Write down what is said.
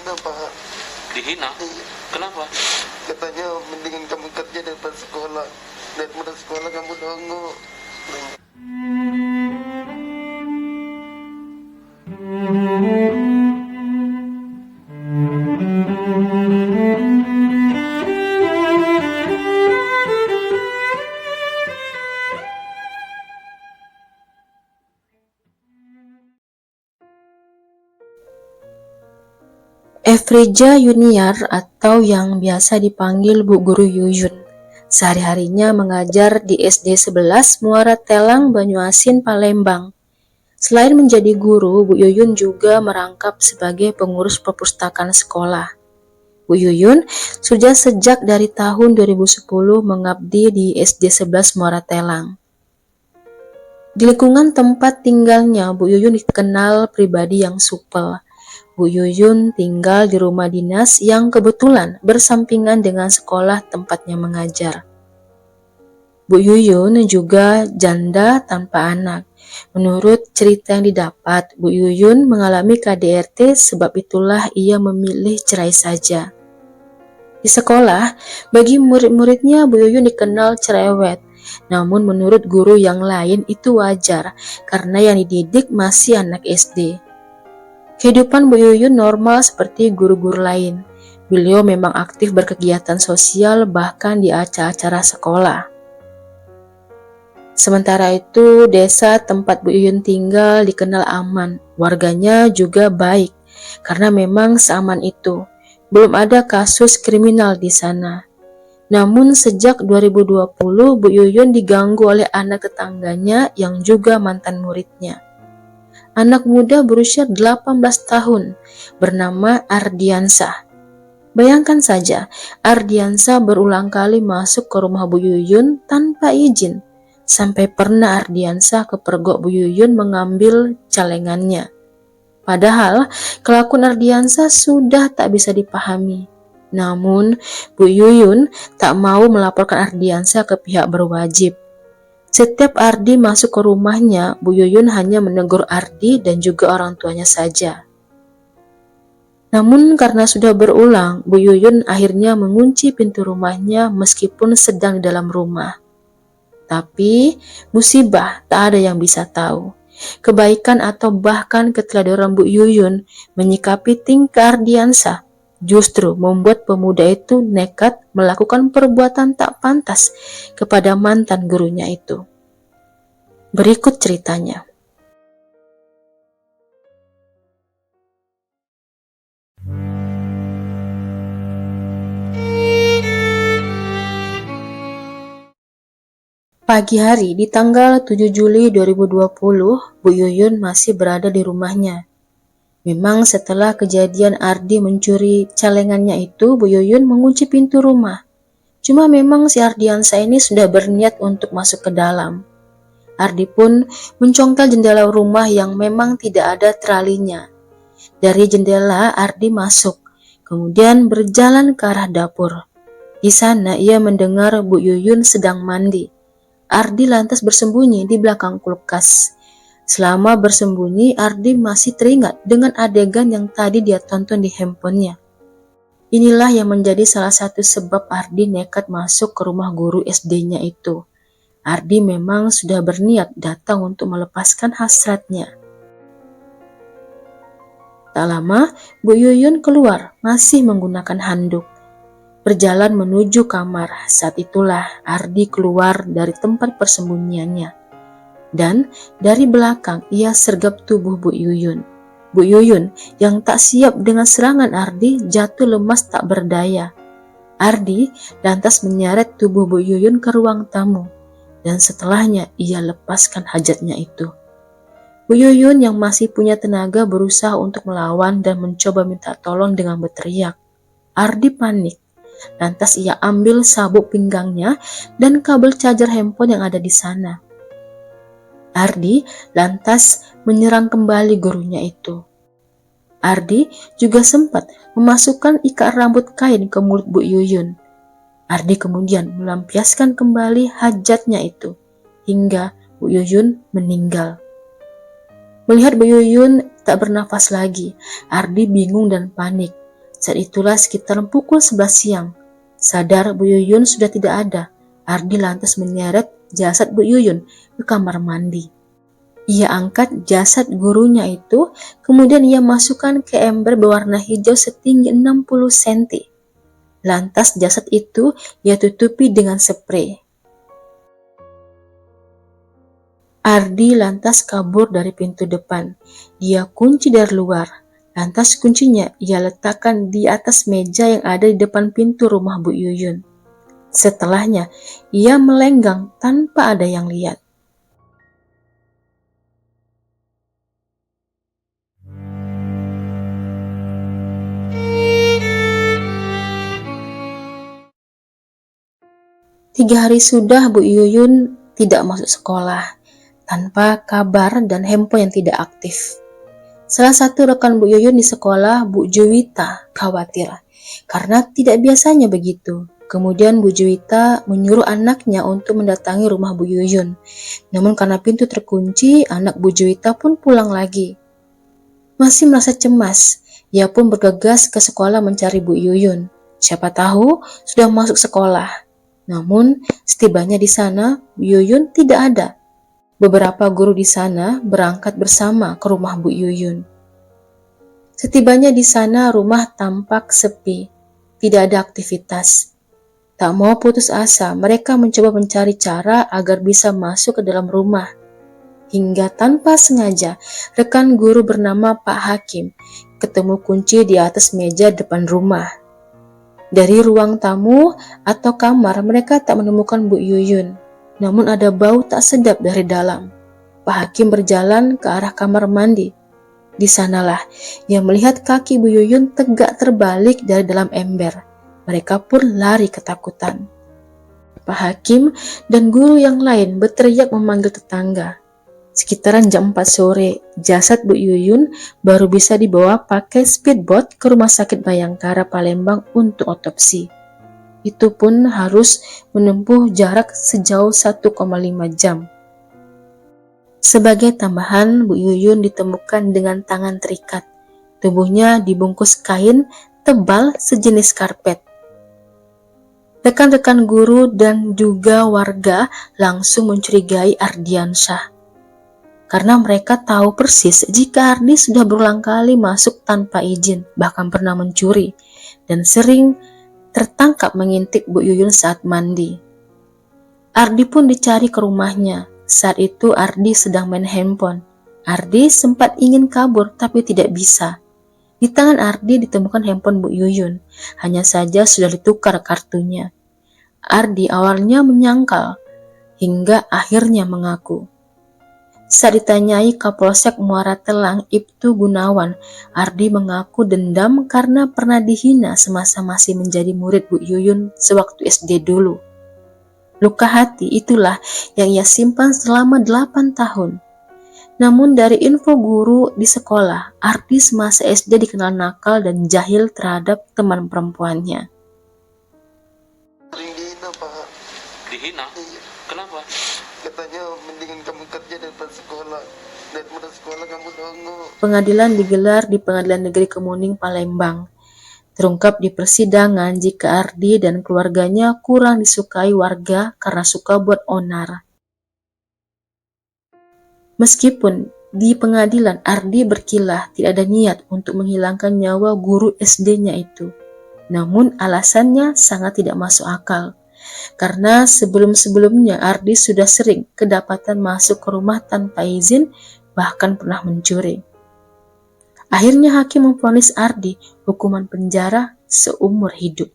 dihina, Pak. Dihina? Iya. Kenapa? Katanya mendingan kamu kerja daripada sekolah. Daripada sekolah kamu dongo. Efrija Yuniar atau yang biasa dipanggil Bu Guru Yuyun, sehari-harinya mengajar di SD 11 Muara Telang, Banyuasin, Palembang. Selain menjadi guru, Bu Yuyun juga merangkap sebagai pengurus perpustakaan sekolah. Bu Yuyun sudah sejak dari tahun 2010 mengabdi di SD 11 Muara Telang. Di lingkungan tempat tinggalnya, Bu Yuyun dikenal pribadi yang supel. Bu Yuyun tinggal di rumah dinas yang kebetulan bersampingan dengan sekolah tempatnya mengajar. Bu Yuyun juga janda tanpa anak. Menurut cerita yang didapat, Bu Yuyun mengalami KDRT, sebab itulah ia memilih cerai saja. Di sekolah, bagi murid-muridnya Bu Yuyun dikenal cerewet. Namun menurut guru yang lain itu wajar karena yang dididik masih anak SD. Kehidupan Bu Yuyun normal seperti guru-guru lain. Beliau memang aktif berkegiatan sosial bahkan di acara-acara sekolah. Sementara itu, desa tempat Bu Yuyun tinggal dikenal aman. Warganya juga baik karena memang seaman itu. Belum ada kasus kriminal di sana. Namun sejak 2020, Bu Yuyun diganggu oleh anak tetangganya yang juga mantan muridnya. Anak muda berusia 18 tahun bernama Ardiansah. Bayangkan saja, Ardiansah berulang kali masuk ke rumah Bu Yuyun tanpa izin. Sampai pernah Ardiansah kepergok Bu Yuyun mengambil celengannya. Padahal kelakuan Ardiansah sudah tak bisa dipahami. Namun Bu Yuyun tak mau melaporkan Ardiansah ke pihak berwajib. Setiap Ardi masuk ke rumahnya, Bu Yuyun hanya menegur Ardi dan juga orang tuanya saja. Namun karena sudah berulang, Bu Yuyun akhirnya mengunci pintu rumahnya meskipun sedang di dalam rumah. Tapi musibah tak ada yang bisa tahu. Kebaikan atau bahkan keteladoran Bu Yuyun menyikapi tingkah Ardiansah justru membuat pemuda itu nekat melakukan perbuatan tak pantas kepada mantan gurunya itu. Berikut ceritanya. Pagi hari di tanggal 7 Juli 2020, Bu Yuyun masih berada di rumahnya. Memang setelah kejadian Ardi mencuri celengannya itu, Bu Yuyun mengunci pintu rumah. Cuma memang si Ardiansah ini sudah berniat untuk masuk ke dalam. Ardi pun mencongkel jendela rumah yang memang tidak ada teralinya. Dari jendela Ardi masuk, kemudian berjalan ke arah dapur. Di sana ia mendengar Bu Yuyun sedang mandi. Ardi lantas bersembunyi di belakang kulkas. Selama bersembunyi, Ardi masih teringat dengan adegan yang tadi dia tonton di handphonenya. Inilah yang menjadi salah satu sebab Ardi nekat masuk ke rumah guru SD-nya itu. Ardi memang sudah berniat datang untuk melepaskan hasratnya. Tak lama, Bu Yuyun keluar masih menggunakan handuk. Berjalan menuju kamar, saat itulah Ardi keluar dari tempat persembunyiannya. Dan dari belakang ia sergap tubuh Bu Yuyun. Bu Yuyun yang tak siap dengan serangan Ardi jatuh lemas tak berdaya. Ardi lantas menyeret tubuh Bu Yuyun ke ruang tamu. Dan setelahnya ia lepaskan hajatnya itu. Bu Yuyun yang masih punya tenaga berusaha untuk melawan dan mencoba minta tolong dengan berteriak. Ardi panik. Lantas ia ambil sabuk pinggangnya dan kabel charger handphone yang ada di sana. Ardi lantas menyerang kembali gurunya itu. Ardi juga sempat memasukkan ikat rambut kain ke mulut Bu Yuyun. Ardi kemudian melampiaskan kembali hajatnya itu, hingga Bu Yuyun meninggal. Melihat Bu Yuyun tak bernafas lagi, Ardi bingung dan panik. Saat itulah sekitar pukul 11 siang. Sadar Bu Yuyun sudah tidak ada, Ardi lantas menyeret jasad Bu Yuyun ke kamar mandi. Ia angkat jasad gurunya itu, kemudian ia masukkan ke ember berwarna hijau setinggi 60 cm. Lantas jasad itu ia tutupi dengan sprei. Ardi lantas kabur dari pintu depan. Dia kunci dari luar. Lantas kuncinya ia letakkan di atas meja yang ada di depan pintu rumah Bu Yuyun. Setelahnya, ia melenggang tanpa ada yang lihat. Tiga hari sudah Bu Yuyun tidak masuk sekolah, tanpa kabar dan handphone yang tidak aktif. Salah satu rekan Bu Yuyun di sekolah, Bu Juwita, khawatir karena tidak biasanya begitu. Kemudian Bu Juwita menyuruh anaknya untuk mendatangi rumah Bu Yuyun. Namun karena pintu terkunci, anak Bu Juwita pun pulang lagi. Masih merasa cemas, ia pun bergegas ke sekolah mencari Bu Yuyun. Siapa tahu sudah masuk sekolah. Namun setibanya di sana, Bu Yuyun tidak ada. Beberapa guru di sana berangkat bersama ke rumah Bu Yuyun. Setibanya di sana, rumah tampak sepi, tidak ada aktivitas. Tak mau putus asa, mereka mencoba mencari cara agar bisa masuk ke dalam rumah. Hingga tanpa sengaja, rekan guru bernama Pak Hakim ketemu kunci di atas meja depan rumah. Dari ruang tamu atau kamar, mereka tak menemukan Bu Yuyun. Namun ada bau tak sedap dari dalam. Pak Hakim berjalan ke arah kamar mandi. Di sanalah ia melihat kaki Bu Yuyun tegak terbalik dari dalam ember. Mereka pun lari ketakutan. Pak Hakim dan guru yang lain berteriak memanggil tetangga. Sekitaran jam 4 sore, jasad Bu Yuyun baru bisa dibawa pakai speedboat ke Rumah Sakit Bayangkara Palembang untuk otopsi. Itu pun harus menempuh jarak sejauh 1,5 jam. Sebagai tambahan, Bu Yuyun ditemukan dengan tangan terikat. Tubuhnya dibungkus kain tebal sejenis karpet. Rekan-rekan guru dan juga warga langsung mencurigai Ardiansyah. Karena mereka tahu persis jika Ardi sudah berulang kali masuk tanpa izin, bahkan pernah mencuri, dan sering tertangkap mengintip Bu Yuyun saat mandi. Ardi pun dicari ke rumahnya. Saat itu Ardi sedang main handphone. Ardi sempat ingin kabur tapi tidak bisa. Di tangan Ardi ditemukan handphone Bu Yuyun. Hanya saja sudah ditukar kartunya. Ardi awalnya menyangkal, hingga akhirnya mengaku. Saat ditanyai Kapolsek Muara Telang Ibtu Gunawan, Ardi mengaku dendam karena pernah dihina semasa masih menjadi murid Bu Yuyun sewaktu SD dulu. Luka hati itulah yang ia simpan selama 8 tahun. Namun dari info guru di sekolah, Ardi semasa SD dikenal nakal dan jahil terhadap teman perempuannya. Sering dihina, Pak. Dihina? Iya. Kenapa? Katanya mendingan kamu kerja daripada sekolah. Daripada sekolah kamu dongo. Pengadilan digelar di Pengadilan Negeri Kemuning, Palembang. Terungkap di persidangan jika Ardi dan keluarganya kurang disukai warga karena suka buat onar. Meskipun di pengadilan Ardi berkilah tidak ada niat untuk menghilangkan nyawa guru SD-nya itu. Namun alasannya sangat tidak masuk akal. Karena sebelum-sebelumnya Ardi sudah sering kedapatan masuk ke rumah tanpa izin, bahkan pernah mencuri. Akhirnya hakim memvonis Ardi hukuman penjara seumur hidup.